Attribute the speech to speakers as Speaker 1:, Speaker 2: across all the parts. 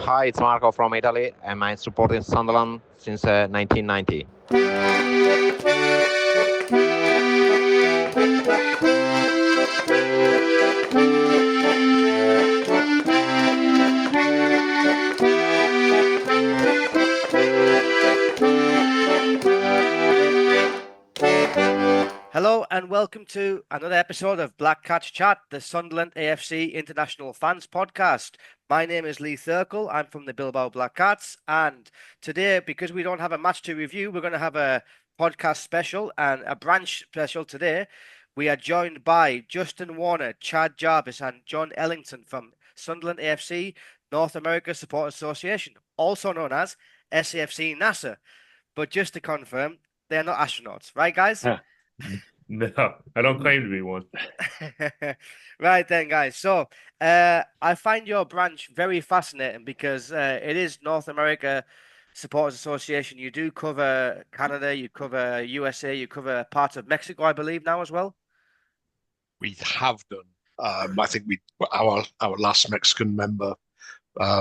Speaker 1: Hi, it's Marco from Italy, and I'm supporting Sunderland since 1990.
Speaker 2: Hello and welcome to another episode of Black Cats Chat, the Sunderland AFC International Fans Podcast. My name is Lee Thirkell. I'm from the Bilbao Black Cats, and today, because we don't have a match to review, we're going to have a podcast special and a branch special today. We are joined by Justin Warner, Chad Jarvis, and John Ellington from Sunderland AFC North America Support Association, also known as SAFC NASA. But just to confirm, they're not astronauts, right, guys?
Speaker 3: No, I don't claim to be one.
Speaker 2: Right then, guys. So, I find your branch very fascinating because it is North America Supporters Association. You do cover Canada, you cover USA, you cover parts of Mexico, I believe, now as well.
Speaker 4: We have done. I think our last Mexican member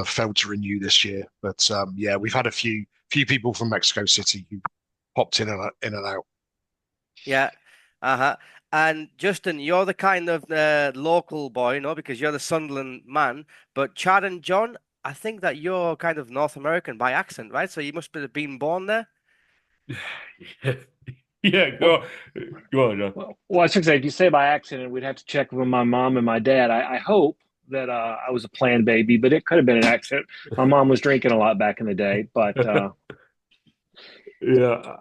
Speaker 4: failed to renew this year, but yeah, we've had a few people from Mexico City who popped in and out.
Speaker 2: Yeah. Uh-huh. And Justin, you're the kind of local boy, because you're the Sunderland man. But Chad and John, I think that you're kind of North American by accent, right? So you must have been born there.
Speaker 3: Yeah, go on, John.
Speaker 5: Well, I was going to say, if you say by accident, we'd have to check with my mom and my dad. I hope that I was a planned baby, but it could have been an accident. My mom was drinking a lot back in the day, but
Speaker 3: yeah,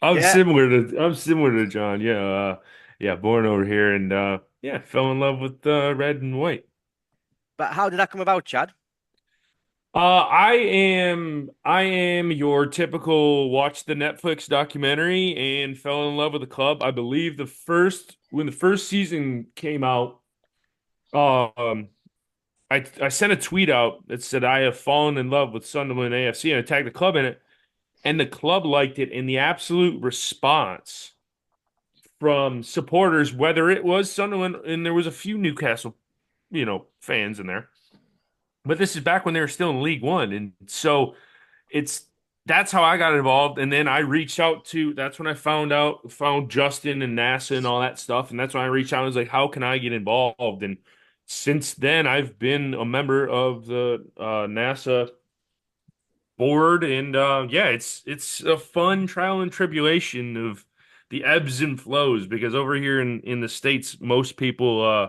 Speaker 3: I'm similar to John. Yeah, born over here, and yeah, fell in love with red and white.
Speaker 2: But how did that come about, Chad?
Speaker 3: I am your typical watch the Netflix documentary and fell in love with the club. I believe when the first season came out, I sent a tweet out that said I have fallen in love with Sunderland AFC and I tagged the club in it, and the club liked it. And the absolute response from supporters, whether it was Sunderland, and there was a few Newcastle, fans in there. But this is back when they were still in League One. And so that's how I got involved. And then I reached out that's when I found Justin and NASA and all that stuff. And that's when I reached out and was like, how can I get involved? And since then, I've been a member of the NASA board. And yeah, it's a fun trial and tribulation of the ebbs and flows, because over here in the States, most people,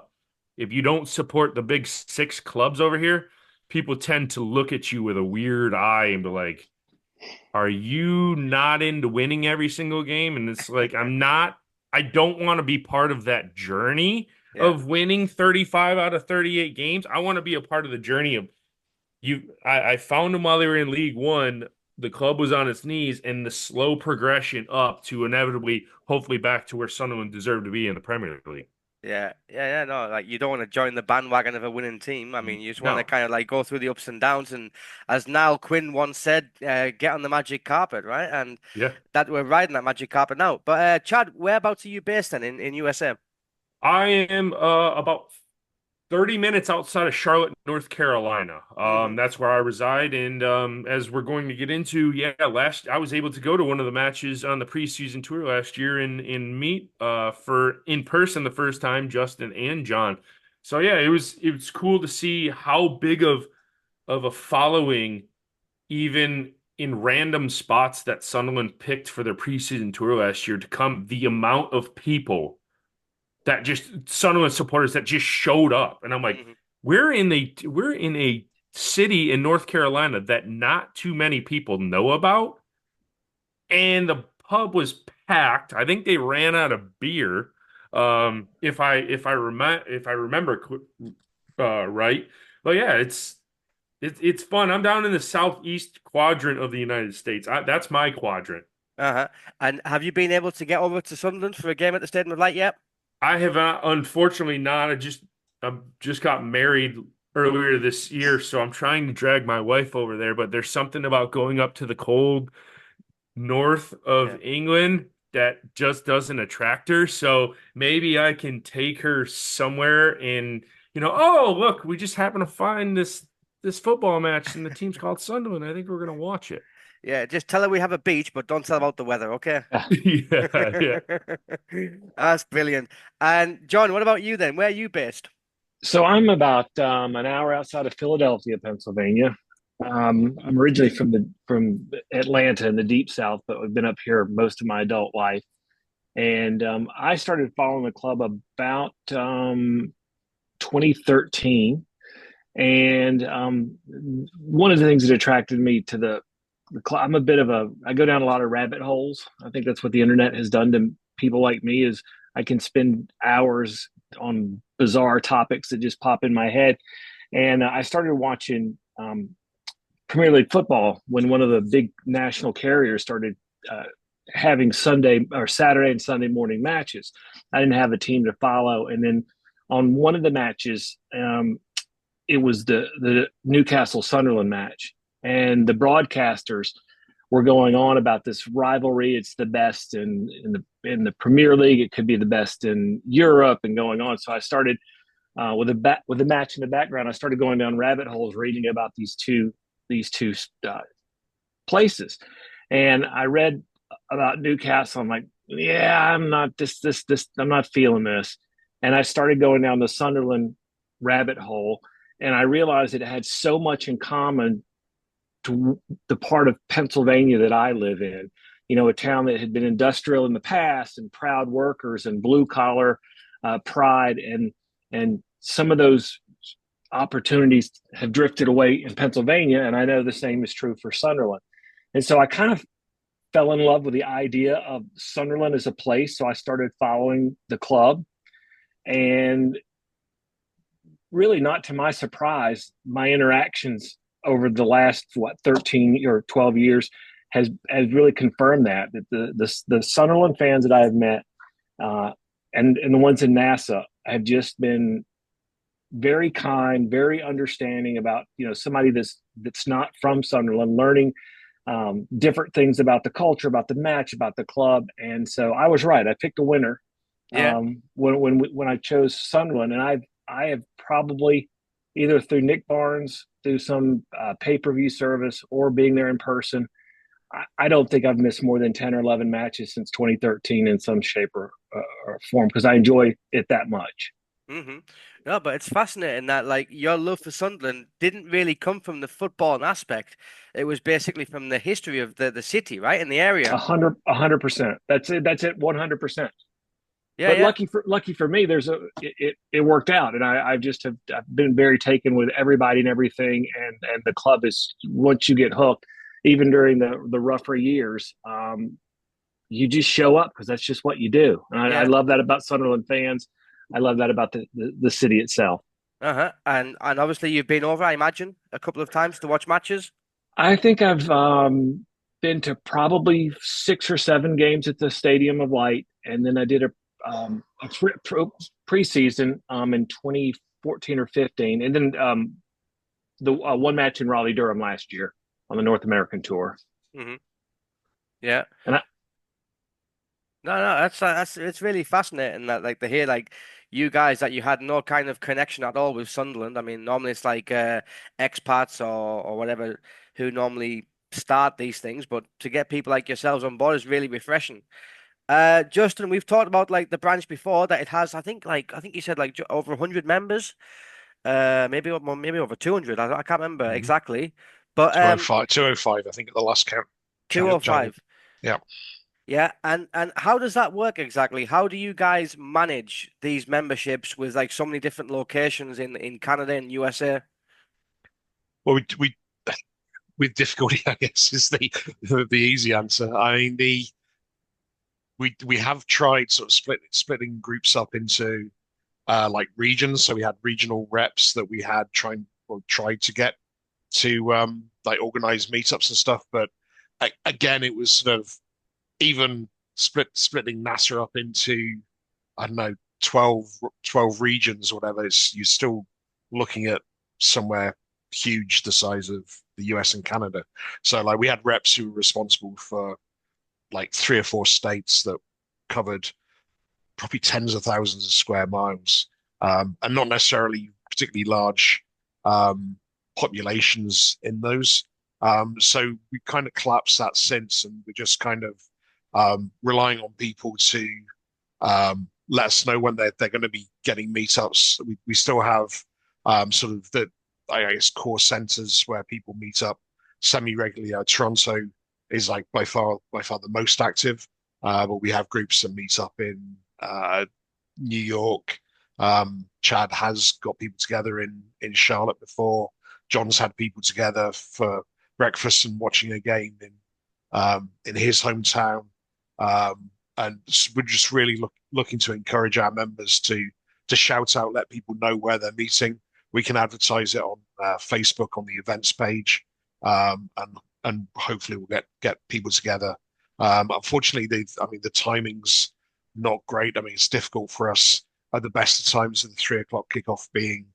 Speaker 3: if you don't support the big six clubs over here, people tend to look at you with a weird eye and be like, are you not into winning every single game? And it's like, I don't want to be part of that journey of winning 35 out of 38 games. I want to be a part of the journey of I found them while they were in League One. The club was on its knees, and the slow progression up to inevitably, hopefully back to where Sunderland deserved to be in the Premier League.
Speaker 2: Yeah. No, like you don't want to join the bandwagon of a winning team. I mean, you just want to kind of like go through the ups and downs. And as Niall Quinn once said, get on the magic carpet, right? And that we're riding that magic carpet now. But Chad, whereabouts are you based then in USA?
Speaker 3: I am about 30 minutes outside of Charlotte, North Carolina. That's where I reside. And as we're going to get into, I was able to go to one of the matches on the preseason tour last year and meet for in person the first time, Justin and John. So yeah, it was cool to see how big of a following, even in random spots that Sunderland picked for their preseason tour last year, to come, the amount of people that just Sunderland supporters that just showed up. And I'm like, we're in a city in North Carolina that not too many people know about. And the pub was packed. I think they ran out of beer. If I remember right. But yeah, it's fun. I'm down in the southeast quadrant of the United States. That's my quadrant.
Speaker 2: And have you been able to get over to Sunderland for a game at the Stadium of Light yet?
Speaker 3: I have unfortunately not. I just got married earlier this year, so I'm trying to drag my wife over there. But there's something about going up to the cold north of England that just doesn't attract her. So maybe I can take her somewhere and, oh, look, we just happen to find this this football match, and the team's called Sunderland. I think we're gonna watch it."
Speaker 2: Yeah, just tell her we have a beach, but don't tell her about the weather, okay?
Speaker 3: Yeah, yeah.
Speaker 2: That's brilliant. And John, what about you then? Where are you based?
Speaker 5: So I'm about an hour outside of Philadelphia, Pennsylvania. I'm originally from Atlanta in the deep South, but I've been up here most of my adult life. And I started following the club about 2013. And one of the things that attracted me to the club, I go down a lot of rabbit holes. I think that's what the internet has done to people like me is I can spend hours on bizarre topics that just pop in my head. And I started watching Premier League football when one of the big national carriers started having Sunday or Saturday and Sunday morning matches. I didn't have a team to follow. And then on one of the matches, it was the Newcastle Sunderland match. And the broadcasters were going on about this rivalry. It's the best in the Premier League. It could be the best in Europe and going on. So I started with the match in the background. I started going down rabbit holes reading about these two places, and I read about Newcastle. I'm like, yeah, I'm not I'm not feeling this. And I started going down the Sunderland rabbit hole, and I realized it had so much in common to the part of Pennsylvania that I live in. You know, a town that had been industrial in the past and proud workers and blue collar pride, and some of those opportunities have drifted away in Pennsylvania, and I know the same is true for Sunderland. And so I kind of fell in love with the idea of Sunderland as a place. So I started following the club, and really, not to my surprise, my interactions over the last 13 or 12 years has really confirmed that the Sunderland fans that I have met and the ones in NASA have just been very kind, very understanding about, you know, somebody that's not from Sunderland, learning different things about the culture, about the match, about the club. And so I was right. I picked a winner.
Speaker 2: Yeah.
Speaker 5: When I chose Sunderland, and I have probably either through Nick Barnes, through some pay-per-view service, or being there in person, I don't think I've missed more than 10 or 11 matches since 2013 in some shape or form, because I enjoy it that much.
Speaker 2: Mm-hmm. No, but it's fascinating that like your love for Sunderland didn't really come from the football aspect. It was basically from the history of the city, right, in the area.
Speaker 5: 100%. That's it. 100%.
Speaker 2: Yeah,
Speaker 5: But
Speaker 2: yeah.
Speaker 5: lucky for me, it worked out, and I've been very taken with everybody and everything, and the club is, once you get hooked, even during the rougher years, you just show up because that's just what you do. And I love that about Sunderland fans. I love that about the city itself.
Speaker 2: Uh-huh. And obviously you've been over, I imagine, a couple of times to watch matches.
Speaker 5: I think I've been to probably 6 or 7 games at the Stadium of Light, and then I did a preseason in 2014 or 15, and then the one match in Raleigh Durham last year on the North American tour.
Speaker 2: Mm-hmm. Yeah.
Speaker 5: And
Speaker 2: No, that's it's really fascinating that like to hear like you guys that you had no kind of connection at all with Sunderland. I mean, normally it's like expats or whatever who normally start these things, but to get people like yourselves on board is really refreshing. Justin, we've talked about like the branch before that it has. I think you said like over 100 members. Maybe over 200. I can't remember exactly, but
Speaker 4: 205, I think, at the last count.
Speaker 2: 205.
Speaker 4: Yeah.
Speaker 2: Yeah, and how does that work exactly? How do you guys manage these memberships with like so many different locations in Canada and USA?
Speaker 4: Well, we with difficulty, I guess, is the easy answer. I mean, we have tried sort of splitting groups up into like regions. So we had regional reps that we had tried to get to like organize meetups and stuff. But again, it was sort of even splitting NASA up into, I don't know, 12 regions or whatever. You're still looking at somewhere huge the size of the US and Canada. So like we had reps who were responsible for like 3 or 4 states that covered probably tens of thousands of square miles, and not necessarily particularly large populations in those. So we kind of collapsed that since, and we're just kind of relying on people to let us know when they're going to be getting meetups. We still have sort of the, I guess, core centers where people meet up semi-regularly. Toronto is like by far the most active, but we have groups that meet up in New York. Chad has got people together in Charlotte before. John's had people together for breakfast and watching a game in his hometown. And we're just really looking to encourage our members to shout out, let people know where they're meeting. We can advertise it on Facebook on the events page, and hopefully we'll get people together. Unfortunately, the timing's not great. I mean, it's difficult for us at the best of times of the 3 o'clock kickoff being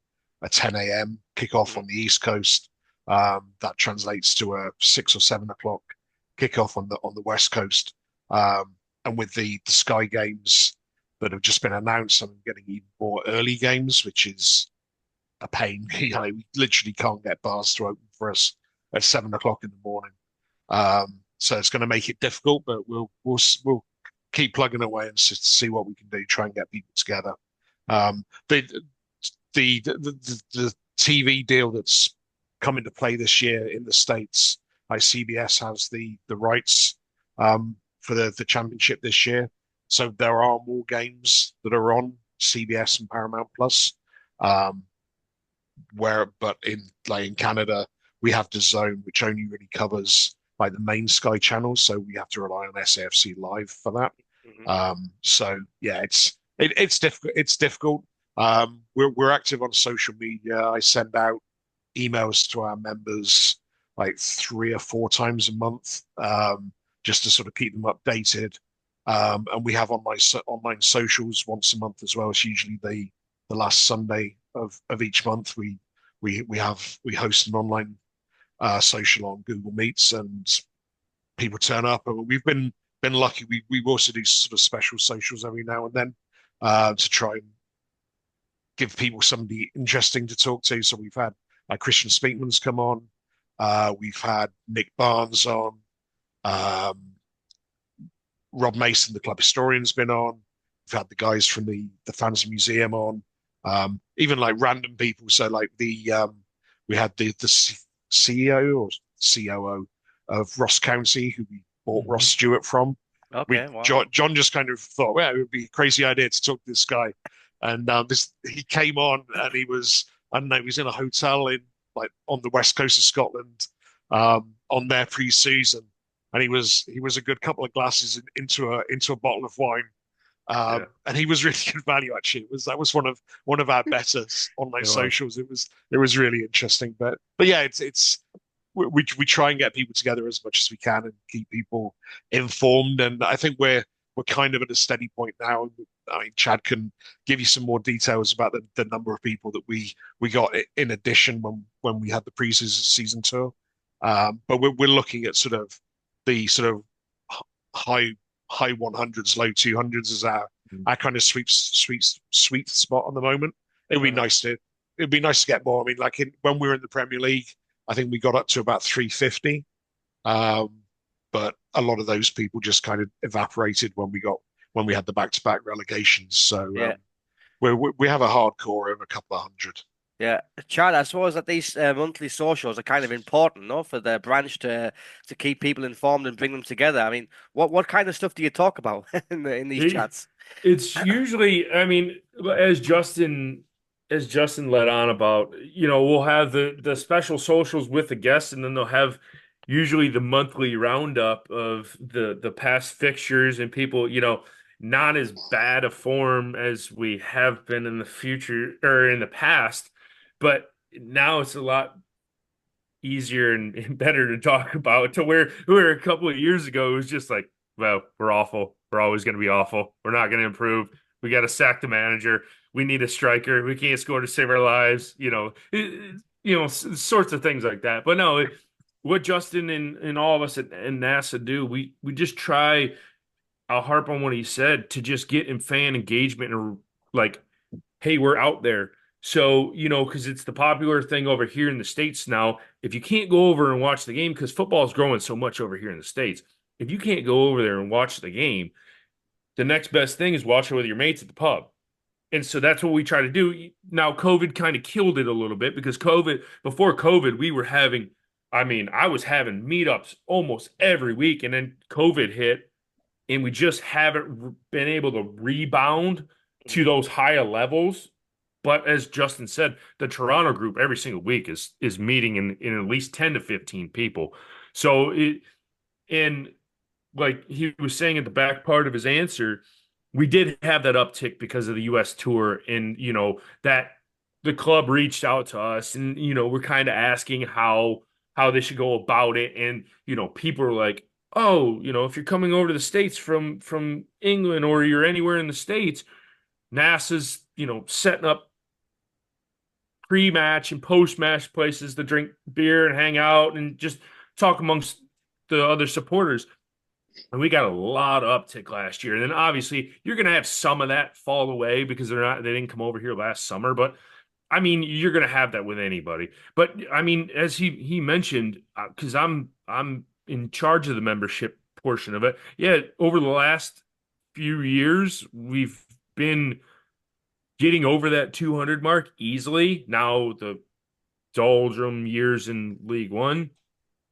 Speaker 4: a 10 a.m. kickoff on the East Coast. That translates to a 6 or 7 o'clock kickoff on the West Coast. And with the Sky games that have just been announced, I'm getting even more early games, which is a pain. We literally can't get bars to open for us at 7 o'clock in the morning. So it's going to make it difficult, but we'll keep plugging away and see what we can do, try and get people together. The TV deal that's come into play this year in the States, like CBS has the rights for the championship this year. So there are more games that are on CBS and Paramount Plus. But in Canada, we have DAZN, which only really covers like the main Sky channels, so we have to rely on SAFC Live for that. So yeah, it's difficult. It's difficult. We're active on social media. I send out emails to our members like 3 or 4 times a month, just to sort of keep them updated. And we have online socials once a month as well. It's usually the last Sunday of each month. We host an online social on Google Meets, and people turn up. And we've been lucky. We also do sort of special socials every now and then to try and give people somebody interesting to talk to. So we've had Christian Speakman's come on. We've had Nick Barnes on. Rob Mason, the club historian's been on. We've had the guys from the Fans Museum on. Even like random people. So like we had the CEO or COO of Ross County, who we bought Ross Stewart from.
Speaker 2: Okay, wow.
Speaker 4: John just kind of thought, well, it would be a crazy idea to talk to this guy. And he came on, and he was, I don't know, he was in a hotel on the west coast of Scotland on their pre-season, and he was a good couple of glasses into a bottle of wine. And he was really good value, actually. That was one of our better online socials. It was really interesting. But yeah, we try and get people together as much as we can and keep people informed. And I think we're kind of at a steady point now. I mean, Chad can give you some more details about the number of people that we got in addition when we had the pre-season tour. But we're looking at the high 100s, low 200s as our kind of sweet spot on the moment. It'd be nice to get more. I mean, like when we were in the Premier League, I think we got up to about 350. But a lot of those people just kind of evaporated when we had the back-to-back relegations. So we have a hardcore of a couple of hundred.
Speaker 2: Yeah, Chad, I suppose that these monthly socials are kind of important, no, for the branch to keep people informed and bring them together. I mean, what kind of stuff do you talk about in these chats?
Speaker 3: It's usually, I mean, as Justin led on about, we'll have the special socials with the guests, and then they'll have usually the monthly roundup of the past fixtures and people, not as bad a form as we have been in the future or in the past. But now it's a lot easier and better to talk about, to where a couple of years ago, it was just like, well, we're awful. We're always going to be awful. We're not going to improve. We got to sack the manager. We need a striker. We can't score to save our lives. Sorts of things like that. But no, what Justin and all of us at NASA do, we just try, I'll harp on what he said, to just get in fan engagement and like, hey, we're out there. So, because it's the popular thing over here in the States now, if you can't go over and watch the game, because football is growing so much over here in the States, if you can't go over there and watch the game, the next best thing is watch it with your mates at the pub. And so that's what we try to do. Now, COVID kind of killed it a little bit because before COVID, I was having meetups almost every week. And then COVID hit and we just haven't been able to rebound to those higher levels. But as Justin said, the Toronto group every single week is meeting in at least 10 to 15 people. So and like he was saying at the back part of his answer, we did have that uptick because of the US tour, and that the club reached out to us, and we're kind of asking how they should go about it. And people are like, oh, if you're coming over to the States from England, or you're anywhere in the States, NASA's setting up pre-match and post-match places to drink beer and hang out and just talk amongst the other supporters. And we got a lot of uptick last year. And then obviously you're going to have some of that fall away because they didn't come over here last summer. But I mean, you're going to have that with anybody. But I mean, as he mentioned, because I'm in charge of the membership portion of it. Yeah, over the last few years, we've been getting over that 200 mark easily. Now the doldrum years in League One,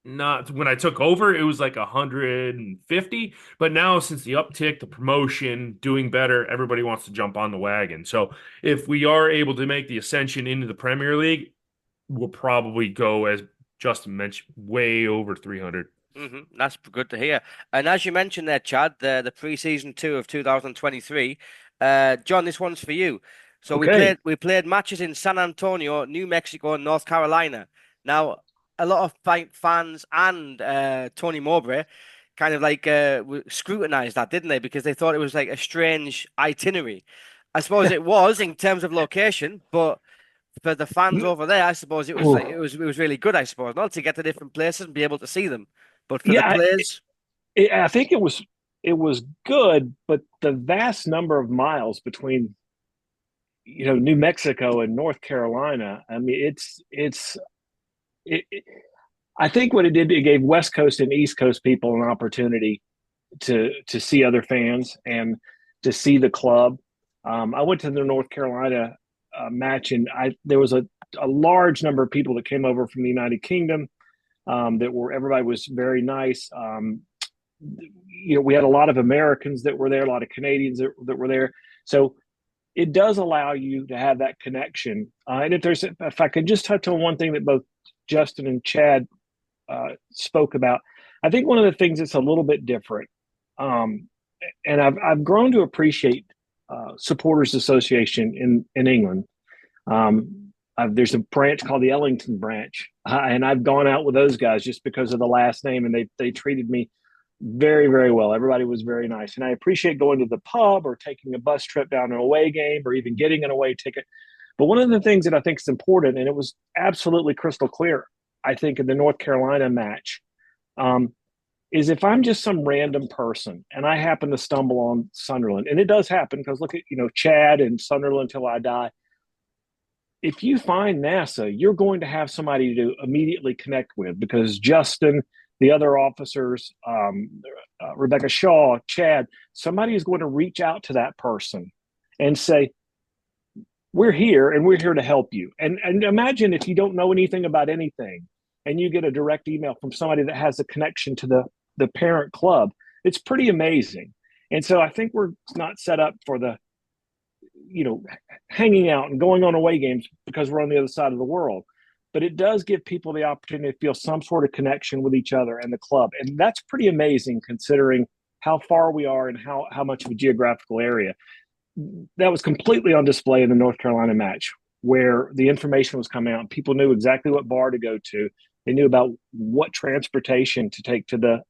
Speaker 3: not when I took over, it was like 150. But now, since the uptick, the promotion, doing better, everybody wants to jump on the wagon. So if we are able to make the ascension into the Premier League, we'll probably go, as Justin mentioned, way over 300.
Speaker 2: That's good to hear. And as you mentioned there, Chad, the pre-season 2 of 2023, John, this one's for you. So
Speaker 5: Okay.
Speaker 2: we played matches in San Antonio, New Mexico, and North Carolina. Now, a lot of fans and Tony Mowbray kind of like scrutinized that, didn't they? Because they thought it was like a strange itinerary. I suppose it was in terms of location, but for the fans over there, I suppose it was like it was really good. I suppose not to get to different places and be able to see them, but for the
Speaker 5: Yeah,
Speaker 2: players,
Speaker 5: I think it was good, but the vast number of miles between New Mexico and North Carolina. I mean, I think what it did, it gave West Coast and East Coast people an opportunity to see other fans and to see the club. I went to the North Carolina match, and there was a large number of people that came over from the United Kingdom. Everybody was very nice. We had a lot of Americans that were there, a lot of Canadians that were there. So it does allow you to have that connection. And if I could just touch on one thing that both Justin and Chad spoke about, I think one of the things that's a little bit different, and I've grown to appreciate Supporters Association in England. There's a branch called the Ellington branch, and I've gone out with those guys just because of the last name, and they treated me very, very well. Everybody was very nice, and I appreciate going to the pub or taking a bus trip down to an away game or even getting an away ticket. But one of the things that I think is important, and it was absolutely crystal clear, I think, in the North Carolina match, is if I'm just some random person and I happen to stumble on Sunderland, and it does happen because look at Chad and Sunderland till I die. If you find NASA, you're going to have somebody to immediately connect with because Justin, the other officers, Rebecca Shaw, Chad, somebody is going to reach out to that person and say, we're here and we're here to help you. And imagine if you don't know anything about anything and you get a direct email from somebody that has a connection to the parent club. It's pretty amazing. And so I think we're not set up for the hanging out and going on away games because we're on the other side of the world. But it does give people the opportunity to feel some sort of connection with each other and the club. And that's pretty amazing considering how far we are and how much of a geographical area. That was completely on display in the North Carolina match where the information was coming out and people knew exactly what bar to go to. They knew about what transportation to take to the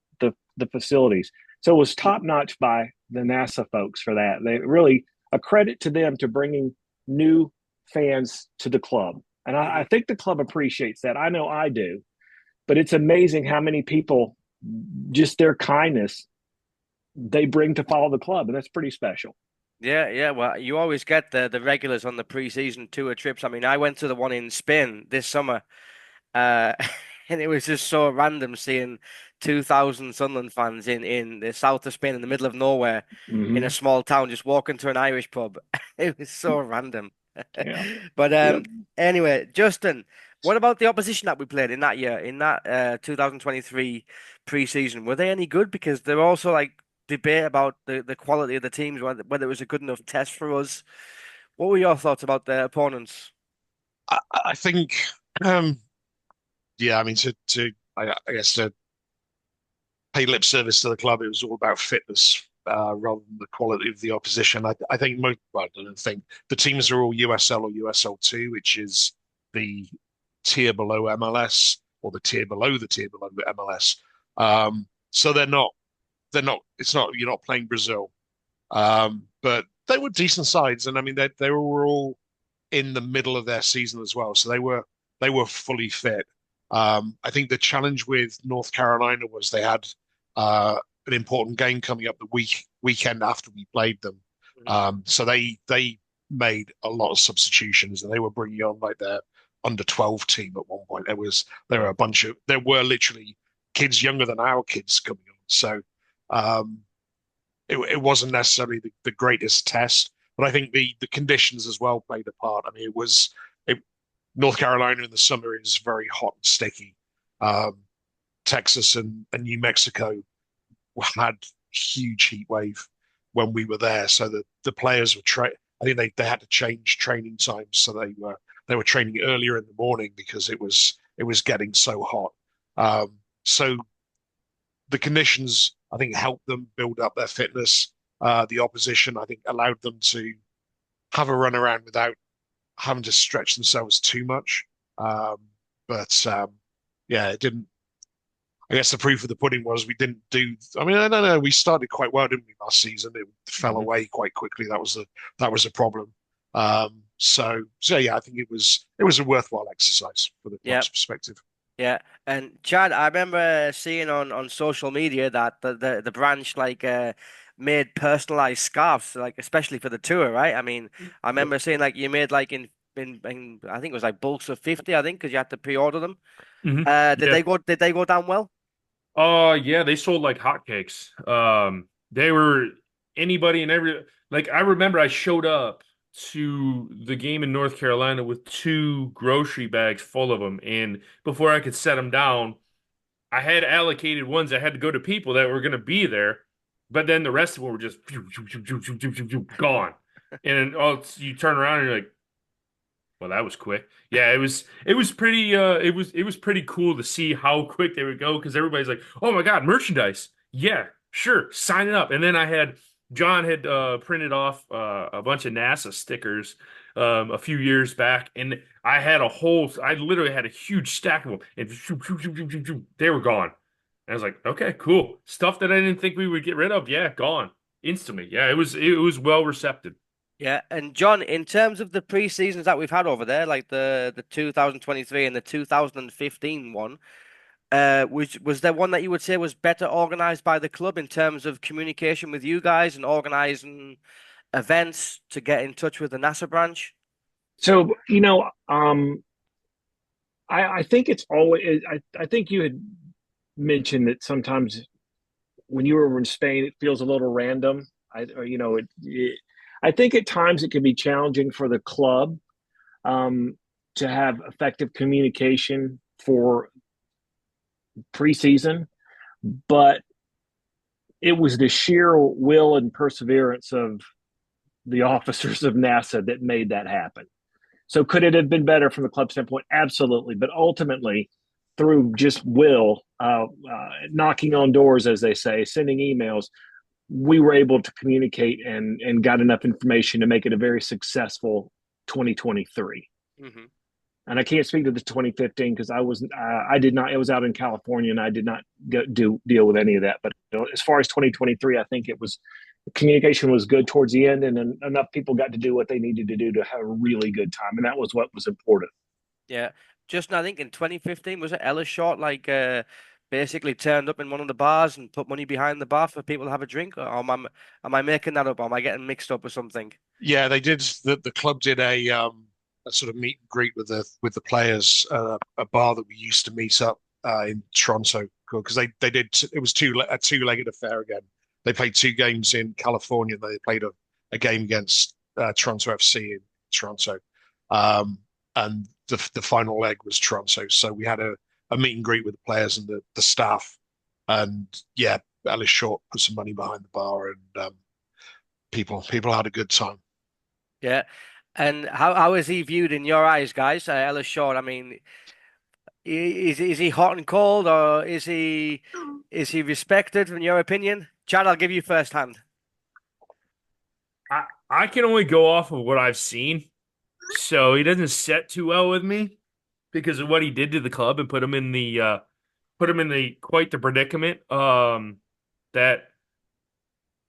Speaker 5: facilities. So it was top-notch by the NASA folks for that. They really a credit to them to bringing new fans to the club. And I think the club appreciates that. I know I do. But it's amazing how many people, just their kindness, they bring to follow the club. And that's pretty special.
Speaker 2: Yeah. Well, you always get the regulars on the pre-season tour trips. I mean, I went to the one in Spain this summer, uh, and it was just so random seeing 2,000 Sunderland fans in the south of Spain, in the middle of nowhere, in a
Speaker 5: Hmm.
Speaker 2: small town, just walking to an Irish pub. It was so random.
Speaker 5: Yeah.
Speaker 2: But
Speaker 5: Yep.
Speaker 2: anyway, Justin, what about the opposition that we played in that year, in that 2023 pre-season? Were they any good? Because there were also like debate about the quality of the teams, whether it was a good enough test for us. What were your thoughts about the opponents?
Speaker 4: I think, um, yeah, I mean, I guess to pay lip service to the club, it was all about fitness rather than the quality of the opposition. I think most, well, I don't think the teams are all USL or USL2, which is the tier below MLS or the tier below the MLS. So it's not, you're not playing Brazil. But they were decent sides, and I mean they were all in the middle of their season as well, so they were fully fit. I think the challenge with North Carolina was they had an important game coming up the weekend after we played them.
Speaker 2: Mhm.
Speaker 4: So they made a lot of substitutions, and they were bringing on like their under 12 team at one point. There were literally kids younger than our kids coming on. So um, it wasn't necessarily the greatest test, but I think the conditions as well played a part. I mean, it, North Carolina in the summer is very hot and sticky. Um, Texas and New Mexico had huge heat wave when we were there, so the players were I think they had to change training times, so they were training earlier in the morning because it was getting so hot. So the conditions, I think, helped them build up their fitness. The opposition, I think, allowed them to have a run around without having to stretch themselves too much. Um, but yeah, it didn't. I guess the proof of the pudding was we didn't do. I mean, I don't know. We started quite well, didn't we, last season? It fell
Speaker 5: Hmm.
Speaker 4: away quite quickly. That was a problem. So yeah, I think it was a worthwhile exercise for the
Speaker 2: Yeah.
Speaker 4: club's perspective.
Speaker 2: Yeah, and Chad, I remember seeing on social media that the branch like made personalized scarves, like especially for the tour, right? I mean, I
Speaker 3: Yep.
Speaker 2: remember seeing like you made like in I think it was like bulks of 50, I think, because you had to pre-order them.
Speaker 3: Yeah.
Speaker 2: Did they go down well?
Speaker 3: Yeah, they sold like hotcakes. They were anybody and every like I remember I showed up to the game in North Carolina with two grocery bags full of them, and before I could set them down, I had allocated ones that had to go to people that were going to be there, but then the rest of them were just gone. And then you turn around and you're like, well, that was quick. Yeah, it was pretty it was pretty cool to see how quick they would go because everybody's like, "Oh my God, merchandise. Yeah, sure, sign it up." And then I had John had printed off a bunch of NASA stickers a few years back, and I literally had a huge stack of them, and they were gone. I was like, "Okay, cool. Stuff that I didn't think we would get rid of, yeah, gone instantly." Yeah, it was well received.
Speaker 2: Yeah, and John, in terms of the pre-seasons that we've had over there, like the 2023 and the 2015 one, was there one that you would say was better organized by the club in terms of communication with you guys and organizing events to get in touch with the NASA branch?
Speaker 5: So, I think it's always, I think you had mentioned that sometimes when you were over in Spain, it feels a little random. I think at times it can be challenging for the club to have effective communication for preseason, but it was the sheer will and perseverance of the officers of NASA that made that happen. So could it have been better from the club standpoint? Absolutely. But ultimately, through just will, knocking on doors, as they say, sending emails, we were able to communicate and got enough information to make it a very successful 2023.
Speaker 2: Hmm.
Speaker 5: And I can't speak to the 2015 because I did not, it was out in California and I did not deal with any of that. But as far as 2023, I think communication was good towards the end and enough people got to do what they needed to do to have a really good time. And that was what was important.
Speaker 2: Yeah. Justin, I think in 2015, was it Ellis Short, like basically turned up in one of the bars and put money behind the bar for people to have a drink? Or am I making that up? Or am I getting mixed up with something?
Speaker 4: Yeah, they did. The club did a sort of meet and greet with the players, a bar that we used to meet up in Toronto because they did. It was a two-legged affair again. They played two games in California. They played a game against Toronto FC in Toronto, and the final leg was Toronto. So we had a meet and greet with the players and the staff, and yeah, Ellis Short put some money behind the bar, and people had a good time.
Speaker 2: Yeah. And how is he viewed in your eyes, guys? Ellis Short, I mean, is he hot and cold, or is he respected in your opinion? Chad, I'll give you first hand.
Speaker 3: I can only go off of what I've seen. So he doesn't set too well with me because of what he did to the club and put him in the quite the predicament. That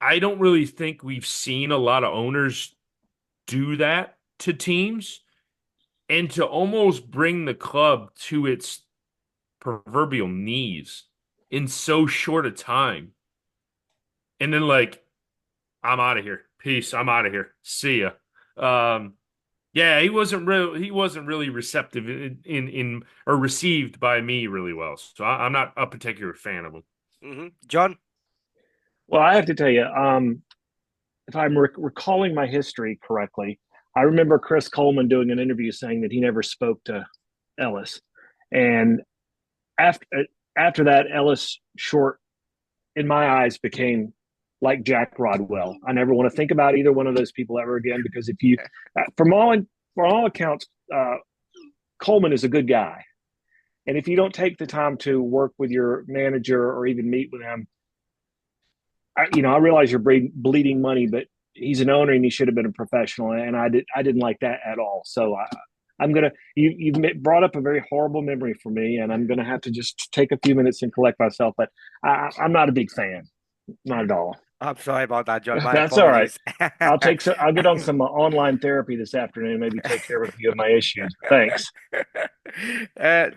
Speaker 3: I don't really think we've seen a lot of owners do that to teams, and to almost bring the club to its proverbial knees in so short a time. And then like, I'm out of here. Peace. I'm out of here. See ya. Yeah, he wasn't really receptive in or received by me really well. So I'm not a particular fan of him.
Speaker 2: John?
Speaker 5: Well, I have to tell you, if I'm recalling my history correctly, I remember Chris Coleman doing an interview saying that he never spoke to Ellis. And after that, Ellis Short, in my eyes, became like Jack Rodwell. I never want to think about either one of those people ever again, because if you, for all accounts, Coleman is a good guy. And if you don't take the time to work with your manager or even meet with him, I realize you're bleeding money, but he's an owner and he should have been a professional. And I didn't like that at all. So you've brought up a very horrible memory for me, and I'm going to have to just take a few minutes and collect myself. But I'm not a big fan, not at all.
Speaker 2: I'm sorry about that, John. My
Speaker 5: That's
Speaker 2: apologies.
Speaker 5: all right. I'll get on some online therapy this afternoon, maybe take care of a few of my issues. Thanks.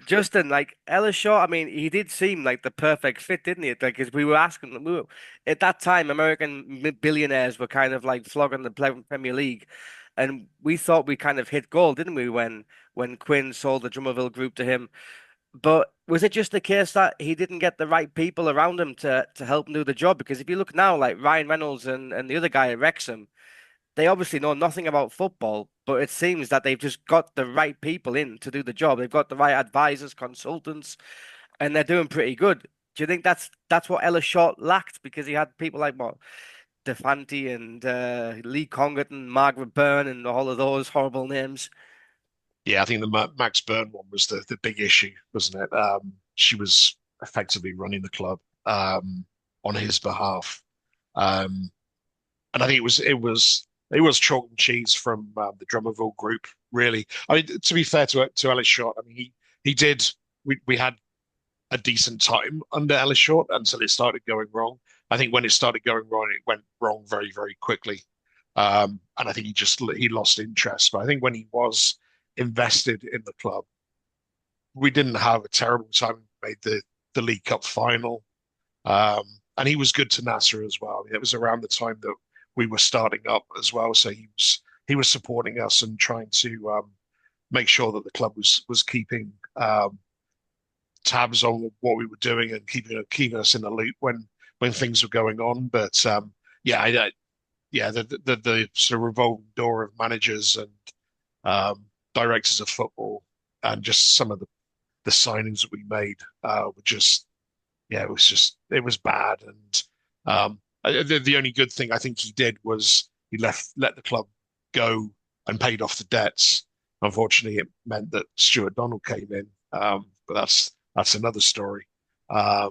Speaker 2: Justin, like Ellis Short, I mean, he did seem like the perfect fit, didn't he? Like, because we were asking, at that time, American billionaires were kind of like flogging the Premier League, and we thought we kind of hit gold, didn't we? When Quinn sold the Drummondville group to him. But was it just the case that he didn't get the right people around him to help him do the job? Because if you look now, like Ryan Reynolds and the other guy at Wrexham, they obviously know nothing about football, but it seems that they've just got the right people in to do the job. They've got the right advisors, consultants, and they're doing pretty good. Do you think that's what Ellis Short lacked? Because he had people like what Defanti and Lee Congerton, Margaret Byrne, and all of those horrible names.
Speaker 4: Yeah, I think the Max Byrne one was the big issue, wasn't it? She was effectively running the club on his behalf, and I think it was chalk and cheese from the Drummondville group. Really, I mean, to be fair to Ellis Short, I mean he did. We had a decent time under Ellis Short until it started going wrong. I think when it started going wrong, it went wrong very, very quickly, and I think he lost interest. But I think when he was invested in the club, we didn't have a terrible time. We made the League Cup final, and he was good to Nasser as well. I mean, it was around the time that we were starting up as well, so he was supporting us and trying to make sure that the club was keeping tabs on what we were doing and keeping us in the loop when things were going on. But the sort of revolving door of managers and directors of football, and just some of the signings that we made were just, it was bad. And the only good thing I think he did was he let the club go and paid off the debts. Unfortunately, it meant that Stuart Donald came in, but that's another story. Very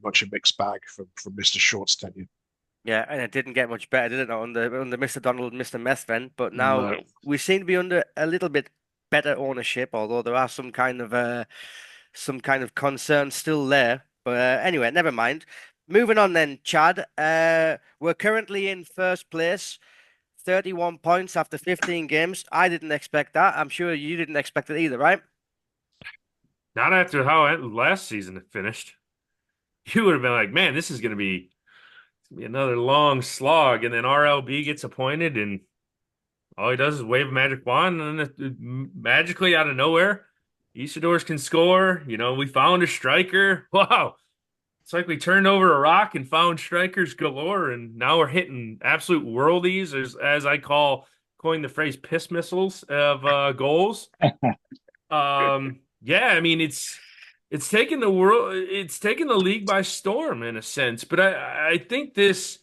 Speaker 4: much a mixed bag from Mr. Short's tenure.
Speaker 2: Yeah, and it didn't get much better, did it? Under Mr. Donald and Mr. Methven, but now
Speaker 4: No.
Speaker 2: we seem to be under a little bit better ownership, although there are some kind of concerns still there. But anyway, never mind. Moving on then, Chad. We're currently in first place, 31 points after 15 games. I didn't expect that. I'm sure you didn't expect it either, right?
Speaker 3: Not after how last season finished. You would have been like, man, this is going to be another long slog. And then RLB gets appointed, and all he does is wave a magic wand, and then magically out of nowhere, Isidores can score. We found a striker. Wow. It's like we turned over a rock and found strikers galore, and now we're hitting absolute worldies, as I coin the phrase piss missiles of goals. Yeah, I mean it's taken the league by storm in a sense, but I think this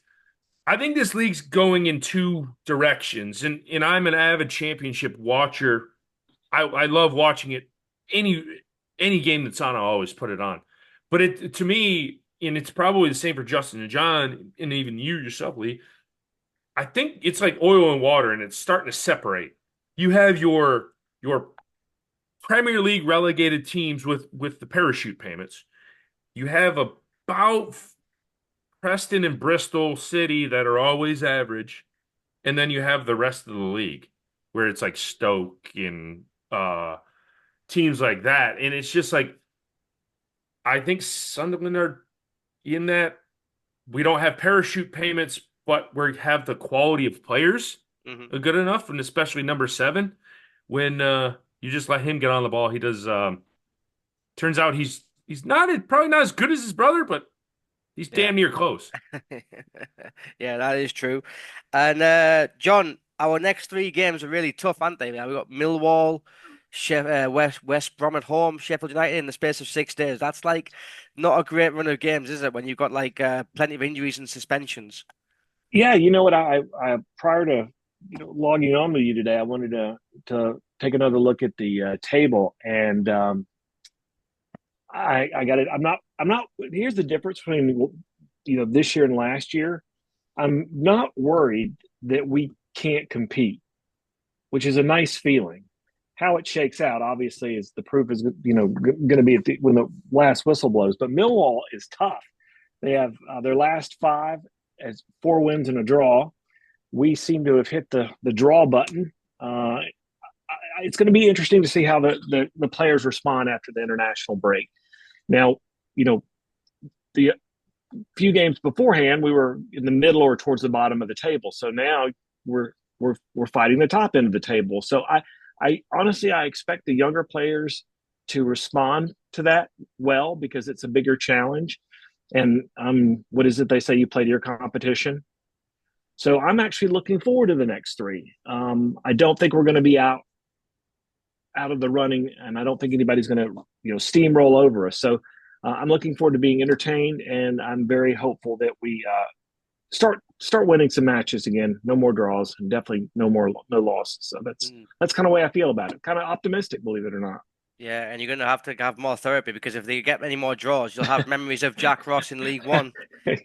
Speaker 3: league's going in two directions, and I'm an avid championship watcher. I love watching it. Any game that's on, I always put it on. But to me, and it's probably the same for Justin and John, and even you yourself, Lee. I think it's like oil and water, and it's starting to separate. You have your Premier League relegated teams with the parachute payments. You have about Preston and Bristol City that are always average, and then you have the rest of the league where it's like Stoke and teams like that, and it's just like I think Sunderland are in that we don't have parachute payments, but we have the quality of players good enough, and especially number 7 when you just let him get on the ball. He does. Turns out he's probably not as good as his brother, but he's damn near close.
Speaker 2: Yeah, that is true. And John, our next 3 games are really tough, aren't they? We've got Millwall, West Brom at home, Sheffield United in the space of 6 days. That's like not a great run of games, is it? When you've got like plenty of injuries and suspensions.
Speaker 5: Yeah, you know what? I prior to logging on with you today, I wanted to take another look at the table, and I got it. I'm not. Here's the difference between this year and last year. I'm not worried that we can't compete, which is a nice feeling. How it shakes out, obviously, is the proof is going to be when the last whistle blows. But Millwall is tough. They have their last 5 as 4 wins and a draw. We seem to have hit the draw button. It's going to be interesting to see how the players respond after the international break. Now, the few games beforehand, we were in the middle or towards the bottom of the table. So now we're fighting the top end of the table. So I honestly expect the younger players to respond to that well, because it's a bigger challenge. And what is it they say? You play to your competition. So I'm actually looking forward to the next 3. I don't think we're going to be out of the running, and I don't think anybody's going to steamroll over us. So I'm looking forward to being entertained, and I'm very hopeful that we start winning some matches again. No more draws, and definitely no losses. So that's kind of the way I feel about it. Kind of optimistic, believe it or not.
Speaker 2: Yeah, and you're going to have more therapy, because if they get any more draws, you'll have memories of Jack Ross in League One.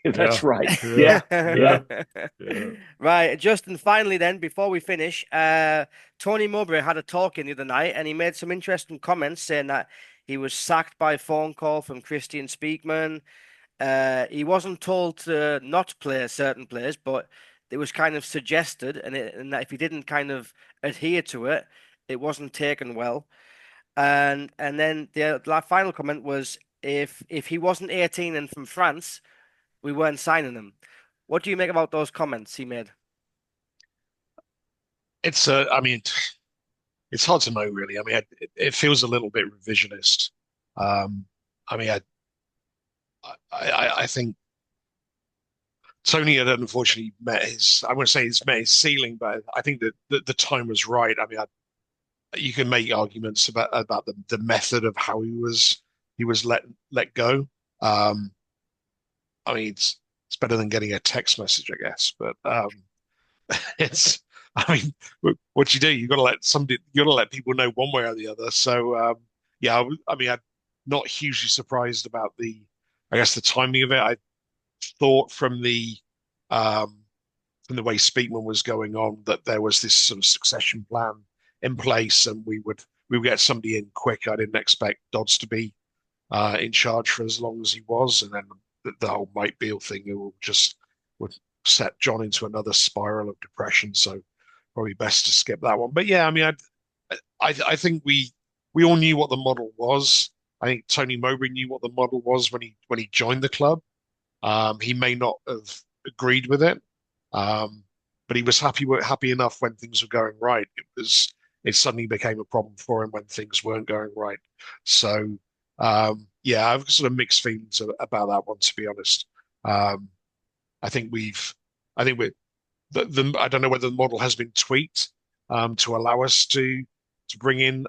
Speaker 5: That's right.
Speaker 3: Yeah.
Speaker 2: Right, Justin, finally then, before we finish, Tony Mowbray had a talk in the other night, and he made some interesting comments saying that he was sacked by a phone call from Christian Speakman. He wasn't told to not play certain players, but it was kind of suggested, and that if he didn't kind of adhere to it, it wasn't taken well. And then the final comment was, if he wasn't 18 and from France, we weren't signing him. What do you make about those comments he made?
Speaker 4: It's it's hard to know, really. I mean, it feels a little bit revisionist. I mean, I think Tony had unfortunately met his, I wouldn't say he's met his ceiling, but I think that the time was right. I mean, you can make arguments about the method of how he was let go. I mean, it's better than getting a text message, I guess. But it's, I mean, what you do, you got to let people know one way or the other. So yeah, I mean, I'm not hugely surprised about I guess the timing of it. I thought from the way Speakman was going on that there was this sort of succession plan in place, and we would get somebody in quick. I didn't expect Dodds to be in charge for as long as he was, and then the whole Mike Beale thing would set John into another spiral of depression. So probably best to skip that one. But yeah, I mean, I think we all knew what the model was. I think Tony Mowbray knew what the model was when he joined the club. He may not have agreed with it, but he was happy enough when things were going right. It suddenly became a problem for him when things weren't going right. So yeah, I've got sort of mixed feelings about that one, to be honest. I think we're I don't know whether the model has been tweaked to allow us to bring in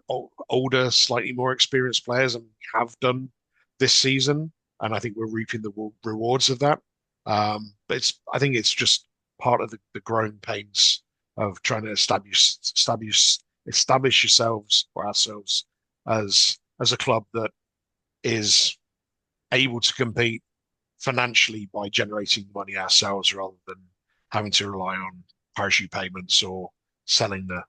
Speaker 4: older, slightly more experienced players, and we have done this season, and I think we're reaping the rewards of that. But I think it's just part of the growing pains of trying to establish ourselves as a club that is able to compete financially by generating money ourselves rather than having to rely on parachute payments or selling the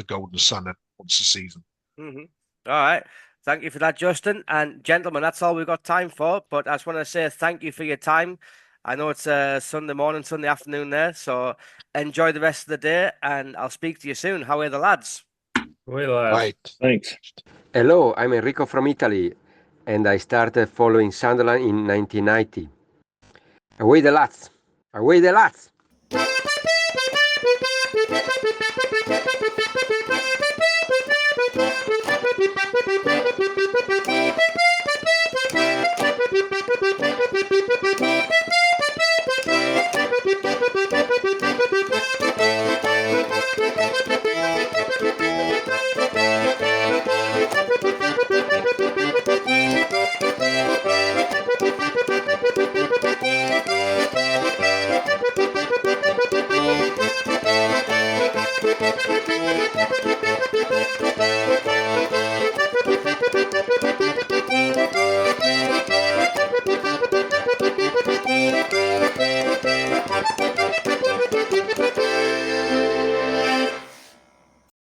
Speaker 4: golden sun once a season.
Speaker 2: Mm-hmm. All right. Thank you for that, Justin. And gentlemen, that's all we've got time for. But I just want to say thank you for your time. I know it's Sunday morning, Sunday afternoon there. So enjoy the rest of the day, and I'll speak to you soon. How are the lads?
Speaker 4: Right.
Speaker 5: Thanks.
Speaker 6: Hello, I'm Enrico from Italy, and I started following Sunderland in 1990. Away the lads! Away the lads!